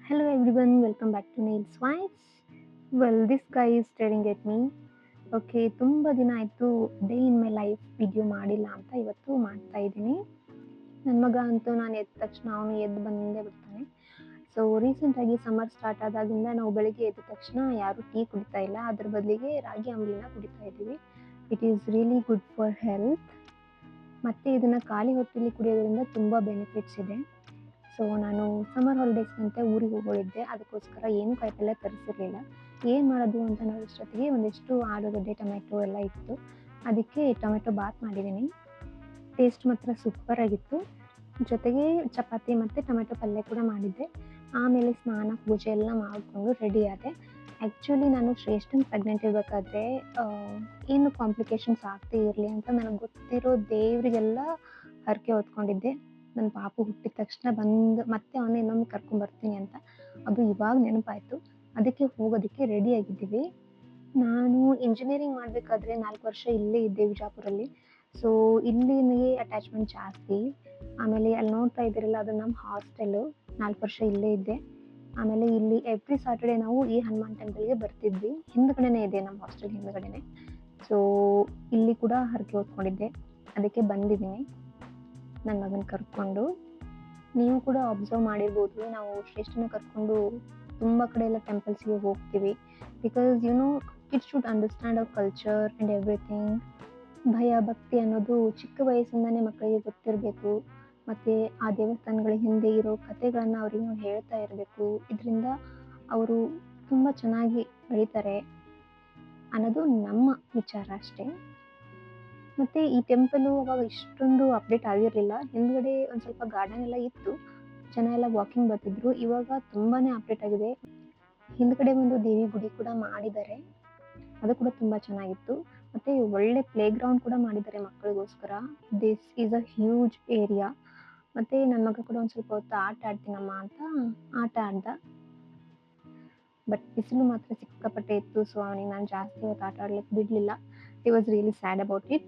Hello everyone, welcome back to Nail Swipes. Well, this guy is staring at me. Okay, ತುಂಬ ದಿನ ಆಯಿತು day in my life video ಮಾಡಿಲ್ಲ ಅಂತ ಇವತ್ತು ಮಾಡ್ತಾ ಇದ್ದೀನಿ. ನನ್ನ ಮಗ ಅಂತೂ ನಾನು ಎದ್ದ ತಕ್ಷಣ ಅವನು ಎದ್ದು ಬಂದೇ ಬಿಡ್ತಾನೆ. ಸೊ ರೀಸೆಂಟಾಗಿ ಸಮ್ಮರ್ ಸ್ಟಾರ್ಟ್ ಆದಾಗಿಂದ ನಾವು ಬೆಳಿಗ್ಗೆ ಎದ್ದ ತಕ್ಷಣ ಯಾರೂ ಟೀ ಕುಡಿತಾ ಇಲ್ಲ, ಅದ್ರ ಬದಲಿಗೆ ರಾಗಿ ಅಂಬಲಿನ ಕುಡಿತಾ ಇದ್ದೀವಿ. It is really good for health. ಮತ್ತು ಇದನ್ನು ಖಾಲಿ ಹೊಟ್ಟೆಲಿ ಕುಡಿಯೋದ್ರಿಂದ ತುಂಬ ಬೆನಿಫಿಟ್ಸ್ ಇದೆ. ಸೊ ನಾನು ಸಮ್ಮರ್ ಹಾಲಿಡೇಸ್ಗಂತೆ ಊರಿಗೆ ಹೋಗಿದ್ದೆ, ಅದಕ್ಕೋಸ್ಕರ ಏನೂ ಕಾಯಿಪಲ್ಯ ತರಿಸಿರಲಿಲ್ಲ. ಏನು ಮಾಡೋದು ಅಂತ ನೋಡೋಷ್ಟೊತ್ತಿಗೆ ಒಂದಿಷ್ಟು ಆಲೂಗಡ್ಡೆ, ಟೊಮೆಟೊ ಎಲ್ಲ ಇತ್ತು. ಅದಕ್ಕೆ ಟೊಮೆಟೊ ಬಾತ್ ಮಾಡಿದ್ದೀನಿ. ಟೇಸ್ಟ್ ಮಾತ್ರ ಸೂಪರಾಗಿತ್ತು. ಜೊತೆಗೆ ಚಪಾತಿ ಮತ್ತು ಟೊಮೆಟೊ ಪಲ್ಯ ಕೂಡ ಮಾಡಿದ್ದೆ. ಆಮೇಲೆ ಸ್ನಾನ ಪೂಜೆ ಎಲ್ಲ ಮಾಡಿಕೊಂಡು ರೆಡಿ ಆದೆ. ಆ್ಯಕ್ಚುಲಿ ನಾನು ಶ್ರೇಷ್ಠನ್ ಪ್ರೆಗ್ನೆಂಟ್ ಇರಬೇಕಾದ್ರೆ ಏನು ಕಾಂಪ್ಲಿಕೇಶನ್ಸ್ ಆಗ್ತಾ ಇರಲಿ ಅಂತ ನನಗೆ ಗೊತ್ತಿರೋ ದೇವರಿಗೆಲ್ಲ ಹರಕೆ ಹೊತ್ಕೊಂಡಿದ್ದೆ. ನನ್ನ ಪಾಪು ಹುಟ್ಟಿದ ತಕ್ಷಣ ಮತ್ತೆ ಅವನ್ನ ಇನ್ನೊಮ್ಮೆ ಕರ್ಕೊಂಬರ್ತೀನಿ ಅಂತ. ಅದು ಇವಾಗ ನೆನಪಾಯಿತು. ಅದಕ್ಕೆ ಹೋಗೋದಕ್ಕೆ ರೆಡಿಯಾಗಿದ್ದೀವಿ. ನಾನು ಇಂಜಿನಿಯರಿಂಗ್ ಮಾಡಬೇಕಾದ್ರೆ 4 ವರ್ಷ ಇಲ್ಲೇ ಇದ್ದೆ ವಿಜಾಪುರಲ್ಲಿ. ಸೊ ಇಲ್ಲಿ ನನಗೆ ಅಟ್ಯಾಚ್ಮೆಂಟ್ ಜಾಸ್ತಿ. ಆಮೇಲೆ ಅಲ್ಲಿ ನೋಡ್ತಾ ಇದ್ದೀರಲ್ಲ, ಅದು ನಮ್ಮ ಹಾಸ್ಟೆಲು. 4 ವರ್ಷ ಇಲ್ಲೇ ಇದ್ದೆ. ಆಮೇಲೆ ಇಲ್ಲಿ ಎವ್ರಿ ಸ್ಯಾಟರ್ಡೆ ನಾವು ಈ ಹನುಮಾನ್ ಟೆಂಪಲ್ಗೆ ಬರ್ತಿದ್ವಿ. ಹಿಂದ್ಗಡೆನೇ ಇದೆ ನಮ್ಮ ಹಾಸ್ಟೆಲ್, ಹಿಂದ್ಗಡೆನೇ. ಸೊ ಇಲ್ಲಿ ಕೂಡ ಹರಕೆ ಹೊತ್ಕೊಂಡಿದ್ದೆ, ಅದಕ್ಕೆ ಬಂದಿದ್ದೀನಿ ನನ್ನ ಮಗನ ಕರ್ಕೊಂಡು. ನೀವು ಕೂಡ ಅಬ್ಸರ್ವ್ ಮಾಡಿರ್ಬೋದು, ನಾವು ಶ್ರೇಷ್ಠನ ಕರ್ಕೊಂಡು ತುಂಬ ಕಡೆ ಎಲ್ಲ ಟೆಂಪಲ್ಸ್ಗೆ ಹೋಗ್ತೀವಿ. Because kids should understand our culture and everything. ಭಯ ಭಕ್ತಿ ಅನ್ನೋದು ಚಿಕ್ಕ ವಯಸ್ಸಿಂದನೇ ಮಕ್ಕಳಿಗೆ ಗೊತ್ತಿರಬೇಕು. ಮತ್ತು ಆ ದೇವಸ್ಥಾನಗಳ ಹಿಂದೆ ಇರೋ ಕಥೆಗಳನ್ನು ಅವ್ರಿಗೆ ನಾವು ಹೇಳ್ತಾ ಇರಬೇಕು. ಇದರಿಂದ ಅವರು ತುಂಬ ಚೆನ್ನಾಗಿ ಬೆಳೀತಾರೆ ಅನ್ನೋದು ನಮ್ಮ ವಿಚಾರ ಅಷ್ಟೇ. ಮತ್ತು ಈ ಟೆಂಪಲು ಅವಾಗ ಇಷ್ಟೊಂದು ಅಪ್ಡೇಟ್ ಆಗಿರಲಿಲ್ಲ. ಹಿಂದ್ಗಡೆ ಒಂದು ಸ್ವಲ್ಪ ಗಾರ್ಡನ್ ಎಲ್ಲ ಇತ್ತು, ಜನ ಎಲ್ಲ ವಾಕಿಂಗ್ ಬರ್ತಿದ್ರು. ಇವಾಗ ತುಂಬಾ ಅಪ್ಡೇಟ್ ಆಗಿದೆ. ಹಿಂದ್ಗಡೆ ಒಂದು ದೇವಿ ಗುಡಿ ಕೂಡ ಮಾಡಿದ್ದಾರೆ, ಅದು ಕೂಡ ತುಂಬ ಚೆನ್ನಾಗಿತ್ತು. ಮತ್ತು ಒಳ್ಳೆ ಪ್ಲೇ ಗ್ರೌಂಡ್ ಕೂಡ ಮಾಡಿದ್ದಾರೆ ಮಕ್ಕಳಿಗೋಸ್ಕರ. This is a huge area. ಮತ್ತು ನನ್ನ ಮಗ ಕೂಡ ಒಂದು ಸ್ವಲ್ಪ ಹೊತ್ತು ಆಟ ಆಡ್ತೀನಮ್ಮ ಅಂತ ಆಟ ಆಡ್ದ. ಬಟ್ ಬಿಸಿಲು ಮಾತ್ರ ಸಿಕ್ಕಾಪಟ್ಟೆ ಇತ್ತು. ಸೊ ಅವನಿಗೆ ನಾನು ಜಾಸ್ತಿ ಹೊತ್ತು ಆಟ ಆಡ್ಲಿಕ್ಕೆ ಬಿಡಲಿಲ್ಲ. He was really sad about it.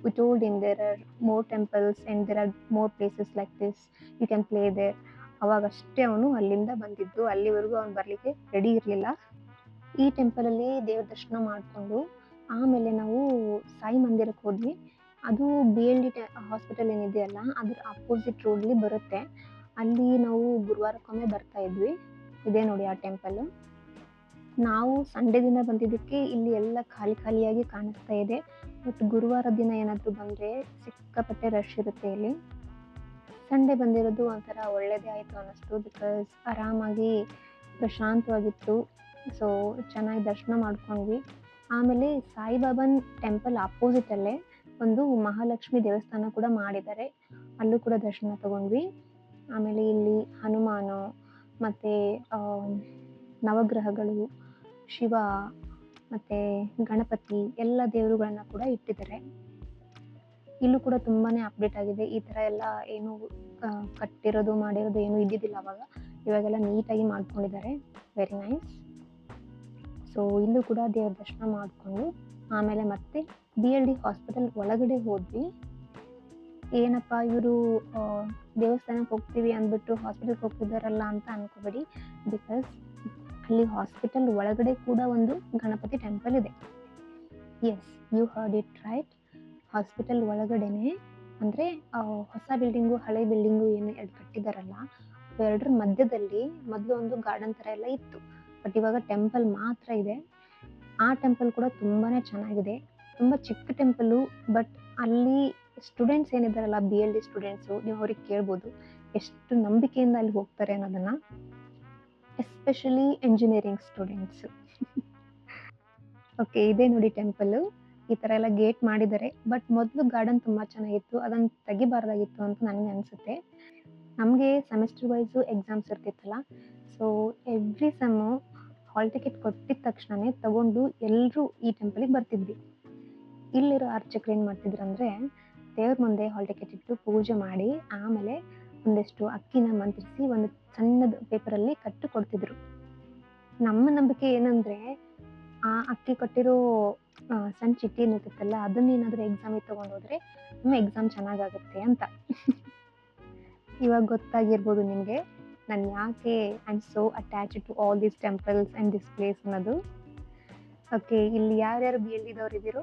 We told him there are more temples and there are more places like this, you can play there. ಅವಾಗಷ್ಟೇ ಅವನು ಅಲ್ಲಿಂದ ಬಂದಿದ್ದು. ಅಲ್ಲಿವರೆಗೂ ಅವನು ಬರಲಿಕ್ಕೆ ರೆಡಿ ಇರಲಿಲ್ಲ. ಈ ಟೆಂಪಲಲ್ಲಿ ದೇವ್ರ ದರ್ಶನ ಮಾಡಿಕೊಂಡು ಆಮೇಲೆ ನಾವು ಸಾಯಿ ಮಂದಿರಕ್ಕೆ ಹೋದ್ವಿ. ಅದು BLD ಹಾಸ್ಪಿಟಲ್ ಏನಿದೆಯಲ್ಲ, ಅದ್ರ ಅಪೋಸಿಟ್ ರೋಡ್ಲಿ ಬರುತ್ತೆ. ಅಲ್ಲಿ ನಾವು ಗುರುವಾರಕ್ಕೊಮ್ಮೆ ಬರ್ತಾ ಇದ್ವಿ. ಇದೆ ನೋಡಿ ಆ ಟೆಂಪಲ್ಲು. ನಾವು ಸಂಡೇ ದಿನ ಬಂದಿದ್ದಕ್ಕೆ ಇಲ್ಲಿ ಎಲ್ಲ ಖಾಲಿ ಖಾಲಿಯಾಗಿ ಕಾಣಿಸ್ತಾ ಇದೆ. ಬಟ್ ಗುರುವಾರ ದಿನ ಏನಾದರೂ ಬಂದರೆ ಸಿಕ್ಕಾಪಟ್ಟೆ ರಶ್ ಇರುತ್ತೆ ಇಲ್ಲಿ. ಸಂಡೇ ಬಂದಿರೋದು ಒಂಥರ ಒಳ್ಳೆಯದೇ ಆಯಿತು ಅನ್ನಿಸ್ತು. ಬಿಕಾಸ್ ಆರಾಮಾಗಿ ಪ್ರಶಾಂತವಾಗಿತ್ತು. ಸೊ ಚೆನ್ನಾಗಿ ದರ್ಶನ ಮಾಡ್ಕೊಂಡ್ವಿ. ಆಮೇಲೆ ಸಾಯಿಬಾಬಾನ ಟೆಂಪಲ್ ಅಪೋಸಿಟಲ್ಲೇ ಒಂದು ಮಹಾಲಕ್ಷ್ಮಿ ದೇವಸ್ಥಾನ ಕೂಡ ಮಾಡಿದ್ದಾರೆ, ಅಲ್ಲೂ ಕೂಡ ದರ್ಶನ ತಗೊಂಡ್ವಿ. ಆಮೇಲೆ ಇಲ್ಲಿ ಹನುಮಾನು ಮತ್ತು ನವಗ್ರಹಗಳು, ಶಿವ ಮತ್ತು ಗಣಪತಿ ಎಲ್ಲ ದೇವರುಗಳನ್ನ ಕೂಡ ಇಟ್ಟಿದ್ದಾರೆ. ಇಲ್ಲೂ ಕೂಡ ತುಂಬಾ ಅಪ್ಡೇಟ್ ಆಗಿದೆ. ಈ ಥರ ಎಲ್ಲ ಏನು ಕಟ್ಟಿರೋದು ಮಾಡಿರೋದು ಏನೂ ಇದ್ದಿದ್ದಿಲ್ಲ ಅವಾಗ. ಇವಾಗೆಲ್ಲ ನೀಟಾಗಿ ಮಾಡ್ಕೊಂಡಿದ್ದಾರೆ. Very nice. ಸೊ ಇಲ್ಲೂ ಕೂಡ ದೇವ್ರ ದರ್ಶನ ಮಾಡಿಕೊಂಡು ಆಮೇಲೆ ಮತ್ತೆ BLD ಹಾಸ್ಪಿಟಲ್ ಒಳಗಡೆ ಹೋದ್ವಿ. ಏನಪ್ಪ ಇವರು ದೇವಸ್ಥಾನಕ್ಕೆ ಹೋಗ್ತೀವಿ ಅಂದ್ಬಿಟ್ಟು ಹಾಸ್ಪಿಟಲ್ಗೆ ಹೋಗ್ತಿದ್ದಾರಲ್ಲ ಅಂತ ಅನ್ಕೋಬೇಡಿ. ಬಿಕಾಸ್ ಅಲ್ಲಿ ಹಾಸ್ಪಿಟಲ್ ಒಳಗಡೆ ಕೂಡ ಒಂದು ಗಣಪತಿ ಟೆಂಪಲ್ ಇದೆ. Yes, you heard it right. Hospital ಒಳಗಡೆನೆ, ಅಂದರೆ ಹೊಸ ಬಿಲ್ಡಿಂಗು ಹಳೆ ಬಿಲ್ಡಿಂಗು ಏನು ಎರಡು ಕಟ್ಟಿದಾರಲ್ಲ, ಎರಡರ ಮಧ್ಯದಲ್ಲಿ ಮೊದಲು ಒಂದು ಗಾರ್ಡನ್ ಥರ ಎಲ್ಲ ಇತ್ತು. ಬಟ್ ಇವಾಗ ಟೆಂಪಲ್ ಮಾತ್ರ ಇದೆ. ಆ ಟೆಂಪಲ್ ಕೂಡ ತುಂಬಾ ಚೆನ್ನಾಗಿದೆ. ತುಂಬ ಚಿಕ್ಕ ಟೆಂಪಲು. ಬಟ್ ಅಲ್ಲಿ ಸ್ಟೂಡೆಂಟ್ಸ್ ಏನಿದ್ದಾರಲ್ಲ, BLD ಸ್ಟೂಡೆಂಟ್ಸು, ನೀವು ಅವ್ರಿಗೆ ಕೇಳ್ಬೋದು ಎಷ್ಟು ನಂಬಿಕೆಯಿಂದ ಅಲ್ಲಿ ಹೋಗ್ತಾರೆ ಅನ್ನೋದನ್ನು. Especially engineering students. ಓಕೆ, ಇದೇ ನೋಡಿ ಟೆಂಪಲ್ಲು. ಈ ಥರ ಎಲ್ಲ ಗೇಟ್ ಮಾಡಿದ್ದಾರೆ. ಬಟ್ ಮೊದಲು ಗಾರ್ಡನ್ ತುಂಬ ಚೆನ್ನಾಗಿತ್ತು, ಅದನ್ನು ತೆಗಿಬಾರ್ದಾಗಿತ್ತು ಅಂತ ನನಗೆ ಅನಿಸುತ್ತೆ. ನಮಗೆ ಸೆಮಿಸ್ಟರ್ ವೈಸು ಎಕ್ಸಾಮ್ಸ್ ಇರ್ತಿತ್ತಲ್ಲ, so every sem hall ticket ಕೊಟ್ಟಿದ ತಕ್ಷಣವೇ ತಗೊಂಡು ಎಲ್ಲರೂ ಈ ಟೆಂಪಲಿಗೆ ಬರ್ತಿದ್ವಿ. ಇಲ್ಲಿರೋ ಅರ್ಚಕರು ಏನು ಮಾಡ್ತಿದ್ರು ಅಂದರೆ, ದೇವ್ರ ಮುಂದೆ ಹಾಲ್ ಟಿಕೆಟ್ ಇಟ್ಟು ಪೂಜೆ ಮಾಡಿ ಆಮೇಲೆ ಒಂದಷ್ಟು ಅಕ್ಕಿನ ಮಂತ್ರಿಸಿ ಒಂದು ಸಣ್ಣದು ಪೇಪರಲ್ಲಿ ಕಟ್ಟು ಕೊಡ್ತಿದ್ರು. ನಮ್ಮ ನಂಬಿಕೆ ಏನಂದರೆ, ಆ ಅಕ್ಕಿ ಕೊಟ್ಟಿರೋ ಸಣ್ಣ ಚಿಟ್ಟಿ ಏನಿರುತ್ತಲ್ಲ, ಅದನ್ನೇನಾದರೂ ಎಕ್ಸಾಮಿಗೆ ತೊಗೊಂಡೋದ್ರೆ ನಮ್ಮ ಎಕ್ಸಾಮ್ ಚೆನ್ನಾಗಾಗುತ್ತೆ ಅಂತ. ಇವಾಗ ಗೊತ್ತಾಗಿರ್ಬೋದು ನಿಮಗೆ. ನಾನು ಯಾಕೆ I am so attached to all these temples and this place ಅನ್ನೋದು. ಓಕೆ, ಇಲ್ಲಿ ಯಾರ್ಯಾರು ಬಿ ಎಲ್ ಡಿದವ್ರು ಇದ್ದೀರೋ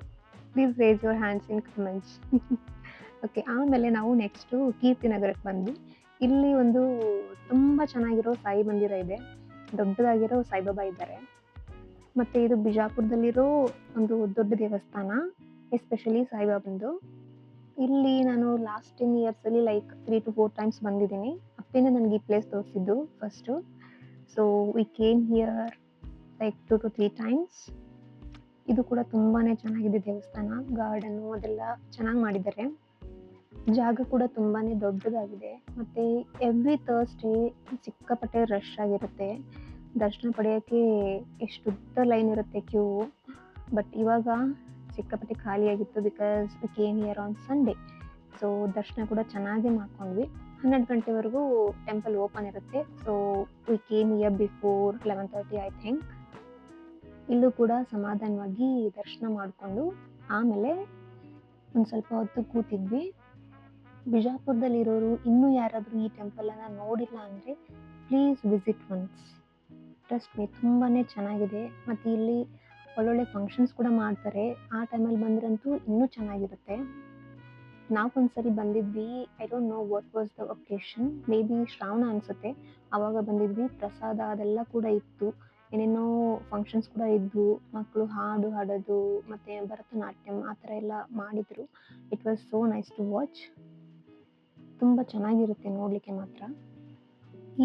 please raise your hands in comments. Okay, ಆಮೇಲೆ ನಾವು ನೆಕ್ಸ್ಟು ಕೀರ್ತಿನಗರಕ್ಕೆ ಬಂದ್ವಿ. ಇಲ್ಲಿ ಒಂದು ತುಂಬ ಚೆನ್ನಾಗಿರೋ ಸಾಯಿ ಮಂದಿರ ಇದೆ, ದೊಡ್ಡದಾಗಿರೋ ಸಾಯಿಬಾಬಾ ಇದ್ದಾರೆ. ಮತ್ತು ಇದು ಬಿಜಾಪುರದಲ್ಲಿರೋ ಒಂದು ದೊಡ್ಡ ದೇವಸ್ಥಾನ, ಎಸ್ಪೆಷಲಿ ಸಾಯಿಬಾಬಂದು. ಇಲ್ಲಿ ನಾನು ಲಾಸ್ಟ್ 10 ಇಯರ್ಸಲ್ಲಿ ಲೈಕ್ 3 to 4 ಟೈಮ್ಸ್ ಬಂದಿದ್ದೀನಿ. ಅಪ್ಪನೇ ನನಗೆ ಈ ಪ್ಲೇಸ್ ತೋರಿಸಿದ್ದು first. So we came here like 2 to 3 times. ಇದು ಕೂಡ ತುಂಬಾ ಚೆನ್ನಾಗಿದೆ ದೇವಸ್ಥಾನ, ಗಾರ್ಡನ್ನು ಅದೆಲ್ಲ ಚೆನ್ನಾಗಿ ಮಾಡಿದ್ದಾರೆ. ಜಾಗ ಕೂಡ ತುಂಬಾ ದೊಡ್ಡದಾಗಿದೆ. ಮತ್ತು ಎವ್ರಿ ಥರ್ಸ್ಡೇ ಸಿಕ್ಕಾಪಟ್ಟೆ ರಶ್ ಆಗಿರುತ್ತೆ. ದರ್ಶನ ಪಡೆಯೋಕ್ಕೆ ಎಷ್ಟು ಉದ್ದ ಲೈನ್ ಇರುತ್ತೆ, ಕ್ಯೂ. ಬಟ್ ಇವಾಗ ಸಿಕ್ಕಾಪಟ್ಟೆ ಖಾಲಿಯಾಗಿತ್ತು because we came here on Sunday. So ದರ್ಶನ ಕೂಡ ಚೆನ್ನಾಗೇ ಮಾಡ್ಕೊಂಡ್ವಿ. 12 ಗಂಟೆವರೆಗೂ ಟೆಂಪಲ್ ಓಪನ್ ಇರುತ್ತೆ. So we came here before 11:30 I think. ಇಲ್ಲೂ ಕೂಡ ಸಮಾಧಾನವಾಗಿ ದರ್ಶನ ಮಾಡಿಕೊಂಡು ಆಮೇಲೆ ಒಂದು ಸ್ವಲ್ಪ ಹೊತ್ತು ಕೂತಿದ್ವಿ. ಬಿಜಾಪುರದಲ್ಲಿರೋರು ಇನ್ನೂ ಯಾರಾದರೂ ಈ ಟೆಂಪಲನ್ನು ನೋಡಿಲ್ಲ ಅಂದರೆ please visit once. Trust me, ತುಂಬಾ ಚೆನ್ನಾಗಿದೆ. ಮತ್ತು ಇಲ್ಲಿ ಒಳ್ಳೊಳ್ಳೆ ಫಂಕ್ಷನ್ಸ್ ಕೂಡ ಮಾಡ್ತಾರೆ. ಆ ಟೈಮಲ್ಲಿ ಬಂದ್ರಂತೂ ಇನ್ನೂ ಚೆನ್ನಾಗಿರುತ್ತೆ. ನಾವು ಒಂದ್ಸರಿ ಬಂದಿದ್ವಿ, I don't know what was the occasion, maybe Shravana ಅನಿಸುತ್ತೆ. ಆವಾಗ ಬಂದಿದ್ವಿ. ಪ್ರಸಾದ ಅದೆಲ್ಲ ಕೂಡ ಇತ್ತು, ಏನೇನೋ ಫಂಕ್ಷನ್ಸ್ ಕೂಡ ಇದ್ವು. ಮಕ್ಕಳು ಹಾಡು ಹಾಡೋದು ಮತ್ತು ಭರತನಾಟ್ಯಂ ಆ ಥರ ಎಲ್ಲ ಮಾಡಿದರು. It was so nice to watch. ತುಂಬ ಚೆನ್ನಾಗಿರುತ್ತೆ ನೋಡಲಿಕ್ಕೆ ಮಾತ್ರ.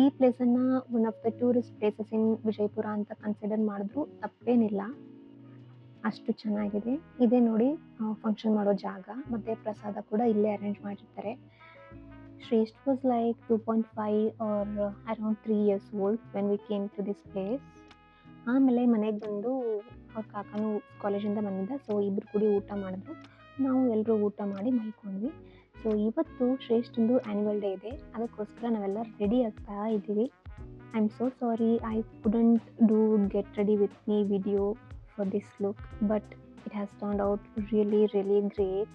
ಈ ಪ್ಲೇಸನ್ನು one of the tourist places in Vijayapura ಅಂತ ಕನ್ಸಿಡರ್ ಮಾಡಿದ್ರು ತಪ್ಪೇನಿಲ್ಲ, ಅಷ್ಟು ಚೆನ್ನಾಗಿದೆ. ಇದೇ ನೋಡಿ ಫಂಕ್ಷನ್ ಮಾಡೋ ಜಾಗ, ಮತ್ತು ಪ್ರಸಾದ ಕೂಡ ಇಲ್ಲೇ ಅರೇಂಜ್ ಮಾಡಿರ್ತಾರೆ. Shreshta was like 2.5 or around 3 years old when we came to this place. ಆಮೇಲೆ ಮನೆಗೆ ಬಂದು ಅವ್ರ ಕಾಕನೂ ಕಾಲೇಜಿಂದ ಬಂದಿದ್ದ. ಸೊ ಇಬ್ಬರು ಕೂಡಿ ಊಟ ಮಾಡಿದ್ರು. ನಾವು ಎಲ್ಲರೂ ಊಟ ಮಾಡಿ ಮಲ್ಕೊಂಡ್ವಿ. ಸೊ ಇವತ್ತು ಶ್ರೇಷ್ಠಂದು ಆ್ಯನ್ಯುವಲ್ ಡೇ ಇದೆ, ಅದಕ್ಕೋಸ್ಕರ ನಾವೆಲ್ಲ ರೆಡಿ ಆಗ್ತಾ ಇದ್ದೀವಿ. I am so sorry I couldn't do get ready with me video for this look, but it has turned out really great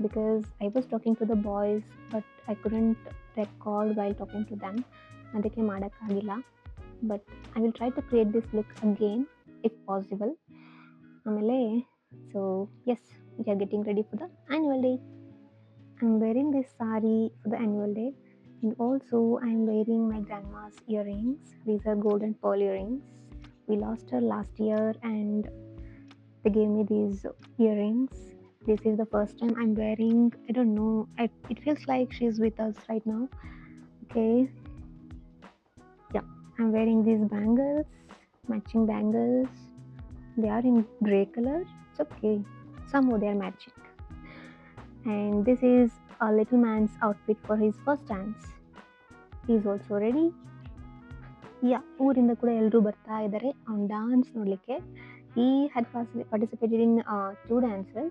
because I was talking to the boys but I couldn't record while talking to them, ಅದಕ್ಕೆ ಮಾಡೋಕ್ಕಾಗಿಲ್ಲ. but I will try to create this look again if possible. ಆಮೇಲೆ so yes, we are getting ready for the annual day. I'm wearing this sari for the annual day, and also I'm wearing my grandma's earrings. These are golden pearl earrings. We lost her last year and they gave me these earrings. This is the first time I'm wearing, I don't know, it feels like she's with us right now. Okay, yeah, I'm wearing these bangles, matching bangles. They are in grey color. It's okay, somehow they are matching. And this is a little man's outfit for his first dance. He's also ready. ಊರಿಂದ ಕೂಡ ಎಲ್ಲರೂ ಬರ್ತಾ ಇದ್ದಾರೆ ಅವ್ನು dance ನೋಡಲಿಕ್ಕೆ. He had participated in 2 dances.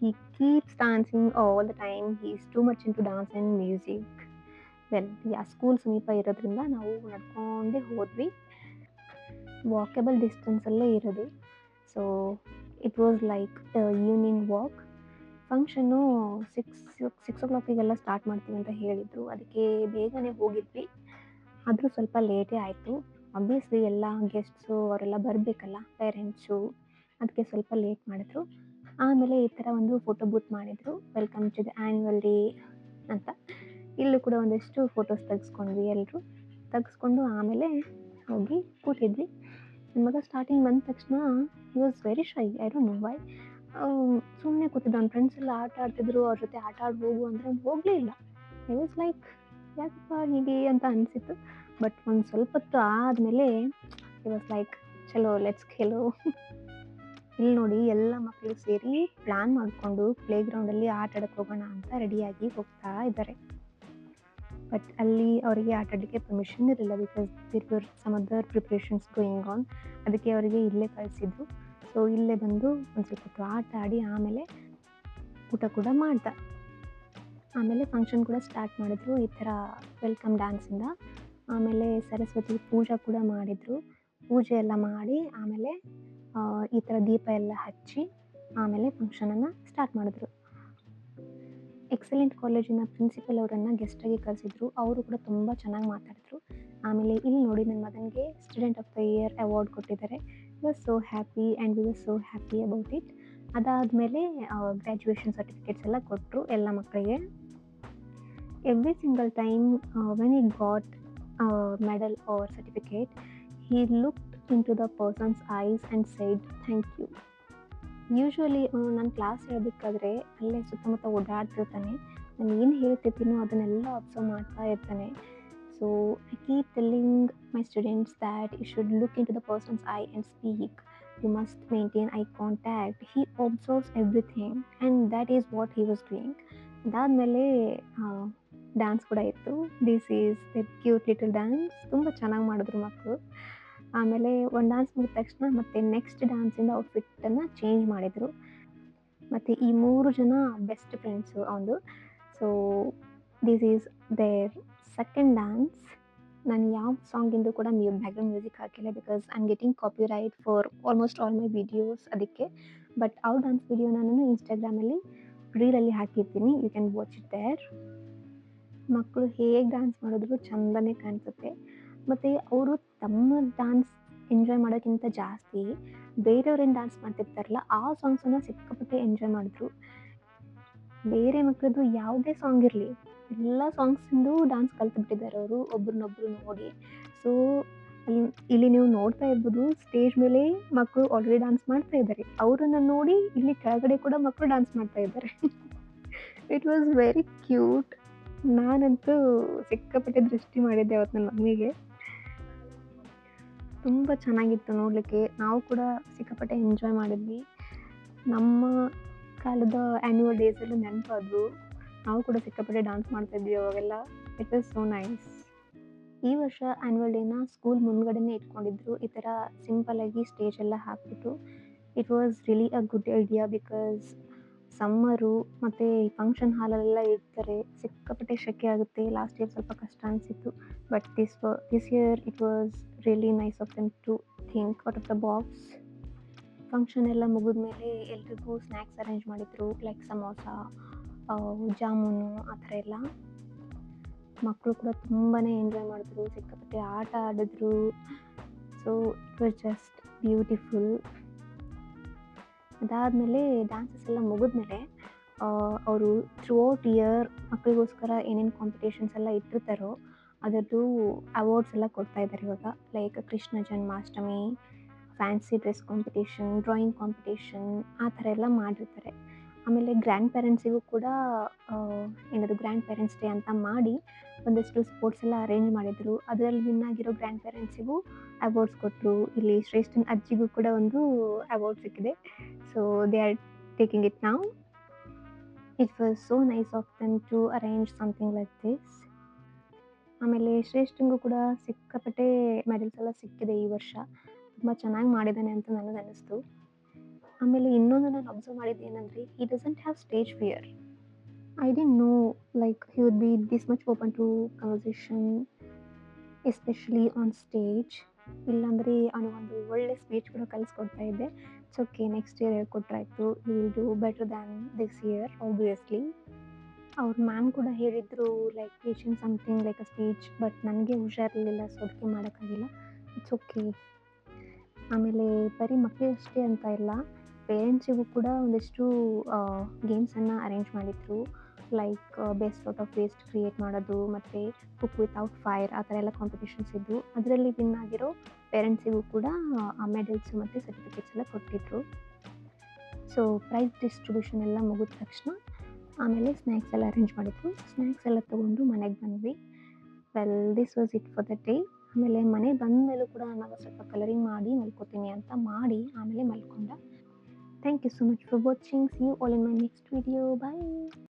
He keeps dancing all the time. He is too much into dance and music. Well, school ಸಮೀಪ ಇರೋದ್ರಿಂದ ನಾವು ನಡ್ಕೊಂಡೇ ಹೋದ್ವಿ. ವಾಕಬಲ್ ಡಿಸ್ಟೆನ್ಸಲ್ಲೇ ಇರೋದು. So it was like evening walk. Function 6 o'clock start ಮಾಡ್ತೀವಿ ಅಂತ ಹೇಳಿದರು, ಅದಕ್ಕೆ ಬೇಗನೆ ಹೋಗಿದ್ವಿ. ಆದರೂ ಸ್ವಲ್ಪ ಲೇಟೇ ಆಯಿತು. ಆಬ್ವಿಯಸ್ಲಿ ಎಲ್ಲ ಗೆಸ್ಟ್ಸು ಅವರೆಲ್ಲ ಬರಬೇಕಲ್ಲ, ಪೇರೆಂಟ್ಸು, ಅದಕ್ಕೆ ಸ್ವಲ್ಪ ಲೇಟ್ ಮಾಡಿದ್ರು. ಆಮೇಲೆ ಈ ಥರ ಒಂದು ಫೋಟೋ ಬೂತ್ ಮಾಡಿದರು, welcome to the annual day ಅಂತ. ಇಲ್ಲೂ ಕೂಡ ಒಂದಷ್ಟು ಫೋಟೋಸ್ ತೆಗೆಸ್ಕೊಂಡ್ವಿ ಎಲ್ಲರೂ. ತೆಗೆಸ್ಕೊಂಡು ಆಮೇಲೆ ಹೋಗಿ ಕೂತಿದ್ವಿ. ನನ್ನ ಮಗ ಸ್ಟಾರ್ಟಿಂಗ್ ಬಂದ ತಕ್ಷಣ he was very ಶೈ, I don't know why. ಸುಮ್ಮನೆ ಕೂತಿದ್ದ. ಅವ್ನ ಫ್ರೆಂಡ್ಸ್ ಎಲ್ಲ ಆಟ ಆಡ್ತಿದ್ರು, ಅವ್ರ ಜೊತೆ ಆಟ ಆಡಿ ಹೋಗು ಅಂದರೆ ಅವ್ನು ಹೋಗಲೇ ಇಲ್ಲ. ಐ ವಾಸ್ ಲೈಕ್ ಯಾಕಪ್ಪ ಹೀಗೆ ಅಂತ ಅನಿಸಿತ್ತು. ಬಟ್ ಒಂದು ಸ್ವಲ್ಪ ಹೊತ್ತು ಆದಮೇಲೆ ಐ ವಾಸ್ ಲೈಕ್ ಚಲೋ ಲೆಟ್ಸ್ ಖೇಲೋ. ಇಲ್ಲಿ ನೋಡಿ ಎಲ್ಲ ಮಕ್ಕಳು ಸೇರಿ ಪ್ಲ್ಯಾನ್ ಮಾಡಿಕೊಂಡು ಪ್ಲೇಗ್ರೌಂಡಲ್ಲಿ ಆಟ ಆಡಕ್ಕೆ ಹೋಗೋಣ ಅಂತ ರೆಡಿಯಾಗಿ ಹೋಗ್ತಾ ಇದ್ದಾರೆ. ಬಟ್ ಅಲ್ಲಿ ಅವರಿಗೆ ಆಟ ಆಡಲಿಕ್ಕೆ ಪರ್ಮಿಷನ್ ಇರಲಿಲ್ಲ because there were some other preparations going on. ಅದಕ್ಕೆ ಅವರಿಗೆ ಇಲ್ಲೇ ಕಳಿಸಿದ್ರು. ಸೊ ಇಲ್ಲೇ ಬಂದು ಒಂದು ಸ್ವಲ್ಪ ಹೊತ್ತು ಆಟ ಆಡಿ ಆಮೇಲೆ ಊಟ ಕೂಡ ಮಾಡ್ದ. ಆಮೇಲೆ ಫಂಕ್ಷನ್ ಕೂಡ ಸ್ಟಾರ್ಟ್ ಮಾಡಿದ್ರು ಈ ಥರ ವೆಲ್ಕಮ್ ಡ್ಯಾನ್ಸಿಂದ. ಆಮೇಲೆ ಸರಸ್ವತಿ ಪೂಜೆ ಕೂಡ ಮಾಡಿದರು. ಪೂಜೆ ಎಲ್ಲ ಮಾಡಿ ಆಮೇಲೆ ಈ ಥರ ದೀಪ ಎಲ್ಲ ಹಚ್ಚಿ ಆಮೇಲೆ ಫಂಕ್ಷನನ್ನು ಸ್ಟಾರ್ಟ್ ಮಾಡಿದ್ರು. ಎಕ್ಸಲೆಂಟ್ ಕಾಲೇಜಿನ ಪ್ರಿನ್ಸಿಪಲ್ ಅವರನ್ನು ಗೆಸ್ಟಾಗಿ ಕರೆಸಿದ್ರು. ಅವರು ಕೂಡ ತುಂಬ ಚೆನ್ನಾಗಿ ಮಾತಾಡಿದ್ರು. ಆಮೇಲೆ ಇಲ್ಲಿ ನೋಡಿ ನನ್ನ ಮಗನಿಗೆ student of the year award ಕೊಟ್ಟಿದ್ದಾರೆ. We was so happy and we was so happy about it. ಅದಾದಮೇಲೆ ಗ್ರ್ಯಾಜುಯೇಷನ್ ಸರ್ಟಿಫಿಕೇಟ್ಸ್ ಎಲ್ಲ ಕೊಟ್ಟರು ಎಲ್ಲ ಮಕ್ಕಳಿಗೆ. Every single time when he got a medal or certificate, he looked into the person's eyes and said thank you. Usually ನಾನು class ಹೇಳಬೇಕಾದ್ರೆ ಅಲ್ಲೇ ಸುತ್ತಮುತ್ತ ಓಡಾಡ್ತಿರ್ತಾನೆ. ನಾನು ಏನು ಹೇಳ್ತಿರ್ತೀನೋ ಅದನ್ನೆಲ್ಲ ಅಬ್ಸರ್ವ್ ಮಾಡ್ತಾ ಇರ್ತಾನೆ. So I keep telling my students that you should look into the persons eye and speak. You must maintain eye contact. He observes everything and that is what he was doing. ಅದಾದಮೇಲೆ dance ಕೂಡ ಇತ್ತು. This is the cute little dance. ತುಂಬ ಚೆನ್ನಾಗಿ ಮಾಡಿದ್ರು ಮಕ್ಕಳು. ಆಮೇಲೆ ಒಂದು dance ಮುಗಿದ ತಕ್ಷಣ ಮತ್ತೆ ನೆಕ್ಸ್ಟ್ ಡ್ಯಾನ್ಸಿಂದ ಔಟ್ಫಿಟ್ಟನ್ನು ಚೇಂಜ್ ಮಾಡಿದರು. ಮತ್ತು ಈ 3 ಜನ ಬೆಸ್ಟ್ ಫ್ರೆಂಡ್ಸು ಅವನದು. So this is their second dance. ನಾನು ಯಾವ ಸಾಂಗಿಂದು ಕೂಡ ಬ್ಯಾಕ್ಗ್ರೌಂಡ್ ಮ್ಯೂಸಿಕ್ ಹಾಕಿಲ್ಲ, because I am getting copyright for almost all my videos, ಅದಕ್ಕೆ. ಬಟ್ ಅವ್ರ ಡ್ಯಾನ್ಸ್ ವಿಡಿಯೋನ ನಾನು ಇನ್ಸ್ಟಾಗ್ರಾಮಲ್ಲಿ ರೀಲಲ್ಲಿ ಹಾಕಿರ್ತೀನಿ. You can watch it there. ಮಕ್ಕಳು ಹೇಗೆ ಡ್ಯಾನ್ಸ್ ಮಾಡಿದ್ರು ಚೆಂದನೇ ಕಾಣಿಸುತ್ತೆ. ಮತ್ತು ಅವರು ತಮ್ಮ ಡ್ಯಾನ್ಸ್ ಎಂಜಾಯ್ ಮಾಡೋಕ್ಕಿಂತ ಜಾಸ್ತಿ ಬೇರೆಯವ್ರೇನು ಡ್ಯಾನ್ಸ್ ಮಾಡ್ತಿರ್ತಾರಲ್ಲ ಆ ಸಾಂಗ್ಸನ್ನು ಸಿಕ್ಕಾಪಟ್ಟೆ ಎಂಜಾಯ್ ಮಾಡಿದ್ರು. ಬೇರೆ ಮಕ್ಕಳದ್ದು ಯಾವುದೇ ಸಾಂಗ್ ಇರಲಿ, ಎಲ್ಲ ಸಾಂಗ್ಸಿಂದು ಡ್ಯಾನ್ಸ್ ಕಲ್ತ್ಬಿಟ್ಟಿದ್ದಾರೆ ಅವರು ಒಬ್ರನ್ನೊಬ್ರು ನೋಡಿ. ಸೊ ಇಲ್ಲಿ ನೀವು ನೋಡ್ತಾ ಇರ್ಬೋದು, ಸ್ಟೇಜ್ ಮೇಲೆ ಮಕ್ಕಳು ಆಲ್ರೆಡಿ ಡ್ಯಾನ್ಸ್ ಮಾಡ್ತಾ ಇದ್ದಾರೆ. ಅವರನ್ನು ನೋಡಿ ಇಲ್ಲಿ ಕೆಳಗಡೆ ಕೂಡ ಮಕ್ಕಳು ಡ್ಯಾನ್ಸ್ ಮಾಡ್ತಾ ಇದ್ದಾರೆ. It was very cute. ನಾನಂತೂ ಸಿಕ್ಕಾಪಟ್ಟೆ ದೃಷ್ಟಿ ಮಾಡಿದ್ದೆ ಅವತ್ತು ನನ್ನ ಮಗನಿಗೆ. ತುಂಬ ಚೆನ್ನಾಗಿತ್ತು ನೋಡಲಿಕ್ಕೆ. ನಾವು ಕೂಡ ಸಿಕ್ಕಾಪಟ್ಟೆ ಎಂಜಾಯ್ ಮಾಡಿದ್ವಿ. ನಮ್ಮ ಕಾಲದ ಆ್ಯನ್ಯುವಲ್ ಡೇಸೆಲ್ಲ ನೆನಪಾದ್ವು. ನಾವು ಕೂಡ ಸಿಕ್ಕಾಪಟ್ಟೆ ಡ್ಯಾನ್ಸ್ ಮಾಡ್ತಾಯಿದ್ವಿ ಅವಾಗೆಲ್ಲ. It was so nice. ಈ ವರ್ಷ ಆ್ಯನ್ಯುವಲ್ ಡೇನ ಸ್ಕೂಲ್ ಮುಂದ್ಗಡೆನೇ ಇಟ್ಕೊಂಡಿದ್ರು. ಈ ಥರ ಸಿಂಪಲ್ಲಾಗಿ ಸ್ಟೇಜ್ ಎಲ್ಲ ಹಾಕ್ಬಿಟ್ಟು. It was really a good idea, because ಸಮ್ಮರು ಮತ್ತು ಫಂಕ್ಷನ್ ಹಾಲಲ್ಲೆಲ್ಲ ಇಡ್ತಾರೆ, ಸಿಕ್ಕಾಪಟ್ಟೆ ಸೆಕೆ ಆಗುತ್ತೆ. ಲಾಸ್ಟ್ ಇಯರ್ ಸ್ವಲ್ಪ ಕಷ್ಟ ಅನಿಸಿತ್ತು. But this year it was really nice of them to think out of the box. Function ಎಲ್ಲ ಮುಗಿದ್ಮೇಲೆ ಎಲ್ರಿಗೂ ಸ್ನ್ಯಾಕ್ಸ್ ಅರೇಂಜ್ ಮಾಡಿದರು, ಲೈಕ್ ಸಮೋಸ, ಜಾಮೂನು ಆ ಥರ ಎಲ್ಲ. ಮಕ್ಕಳು ಕೂಡ ತುಂಬಾ ಎಂಜಾಯ್ ಮಾಡಿದ್ರು, ಸಿಕ್ಕಾಪಟ್ಟೆ ಆಟ ಆಡಿದ್ರು. So it was just beautiful. ಅದಾದಮೇಲೆ ಡ್ಯಾನ್ಸಸ್ ಎಲ್ಲ ಮುಗಿದ್ಮೇಲೆ ಅವರು ಥ್ರೂ ಔಟ್ ಇಯರ್ ಮಕ್ಕಳಿಗೋಸ್ಕರ ಏನೇನು ಕಾಂಪಿಟೇಷನ್ಸ್ ಎಲ್ಲ ಇಟ್ಟಿರ್ತಾರೋ ಅದರದ್ದು ಅವಾರ್ಡ್ಸ್ ಎಲ್ಲ ಕೊಡ್ತಾಯಿದ್ದಾರೆ ಇವಾಗ. Like Krishna Janmashtami, fancy dress competition, drawing competition ಆ ಥರ ಎಲ್ಲ ಮಾಡಿರ್ತಾರೆ. ಆಮೇಲೆ ಗ್ರ್ಯಾಂಡ್ ಪೇರೆಂಟ್ಸಿಗೂ ಕೂಡ ಏನದು ಗ್ರ್ಯಾಂಡ್ ಪೇರೆಂಟ್ಸ್ ಡೇ ಅಂತ ಮಾಡಿ ಒಂದಷ್ಟು ಸ್ಪೋರ್ಟ್ಸ್ ಎಲ್ಲ ಅರೇಂಜ್ ಮಾಡಿದರು. ಅದರಲ್ಲಿ ವಿನ್ ಆಗಿರೋ ಗ್ರ್ಯಾಂಡ್ ಪೇರೆಂಟ್ಸಿಗೂ ಅವಾರ್ಡ್ಸ್ ಕೊಟ್ಟರು. ಇಲ್ಲಿ ಶ್ರೇಷ್ಠನ ಅಜ್ಜಿಗೂ ಕೂಡ ಒಂದು ಅವಾರ್ಡ್ ಸಿಕ್ಕಿದೆ. So they are taking it now. It was so nice of them to arrange something like this. ಆಮೇಲೆ ಶ್ರೇಷ್ಠನಿಗೂ ಕೂಡ ಸಿಕ್ಕಾಪಟ್ಟೆ ಮೆಡಲ್ಸ್ ಎಲ್ಲ ಸಿಕ್ಕಿದೆ ಈ ವರ್ಷ. ತುಂಬ ಚೆನ್ನಾಗಿ ಮಾಡಿದ್ದಾನೆ ಅಂತ ನನಗೆ ಅನ್ನಿಸ್ತು. ಆಮೇಲೆ ಇನ್ನೊಂದು ನಾನು ಅಬ್ಸರ್ವ್ ಮಾಡಿದ್ದು ಏನಂದರೆ, he doesn't have stage fear. I didn't know like he would be this much open to conversation, especially on stage. ಇಲ್ಲಾಂದರೆ ಅವನಿಗೊಂದು ಒಳ್ಳೆ ಸ್ಪೀಚ್ ಕೂಡ ಕಲಿಸ್ಕೊಡ್ತಾ ಇದ್ದೆ. ಇಟ್ಸ್ ಓಕೆ, ನೆಕ್ಸ್ಟ್ ಇಯರ್ ಹೇಳ್ಕೊಟ್ರಾಯ್ತು, he will do better than this year obviously. ಅವ್ರ ma'am ಕೂಡ ಹೇಳಿದರು like teaching something like a speech, but ನನಗೆ ಹುಷಾರಿರಲಿಲ್ಲ, ಸೊ ಅದಕ್ಕೆ ಮಾಡೋಕ್ಕಾಗಿಲ್ಲ. It's okay. ಆಮೇಲೆ ಬರೀ ಮಕ್ಕಳಿಗಷ್ಟೇ ಅಂತ ಇಲ್ಲ, ಪೇರೆಂಟ್ಸಿಗೂ ಕೂಡ ಒಂದಿಷ್ಟು ಗೇಮ್ಸನ್ನು ಅರೇಂಜ್ ಮಾಡಿದರು. Like best out of waste create ಮಾಡೋದು, ಮತ್ತು ಕುಕ್ ವಿತೌಟ್ ಫೈರ್ ಆ ಥರ ಎಲ್ಲ ಕಾಂಪಿಟೇಷನ್ಸ್ ಇದ್ದವು. ಅದರಲ್ಲಿ ವಿನ್ ಆಗಿರೋ ಪೇರೆಂಟ್ಸಿಗೂ ಕೂಡ ಮೆಡಲ್ಸು ಮತ್ತು ಸರ್ಟಿಫಿಕೇಟ್ಸ್ ಎಲ್ಲ ಕೊಟ್ಟಿದ್ದರು. ಸೊ ಪ್ರೈಸ್ ಡಿಸ್ಟ್ರಿಬ್ಯೂಷನ್ ಎಲ್ಲ ಮುಗಿದ ತಕ್ಷಣ ಆಮೇಲೆ ಸ್ನ್ಯಾಕ್ಸ್ ಎಲ್ಲ ಅರೇಂಜ್ ಮಾಡಿದ್ರು. ಸ್ನ್ಯಾಕ್ಸ್ ಎಲ್ಲ ತೊಗೊಂಡು ಮನೆಗೆ ಬಂದ್ವಿ. Well, this was it for the day. ಆಮೇಲೆ ಮನೆ ಬಂದ ಮೇಲೂ ಕೂಡ ನಾನು ಸ್ವಲ್ಪ ಕಲರಿಂಗ್ ಮಾಡಿ ಮಲ್ಕೋತೀನಿ ಅಂತ ಮಾಡಿ ಆಮೇಲೆ ಮಲ್ಕೊಂಡೆ. Thank you so much for watching. See you all in my next video. Bye.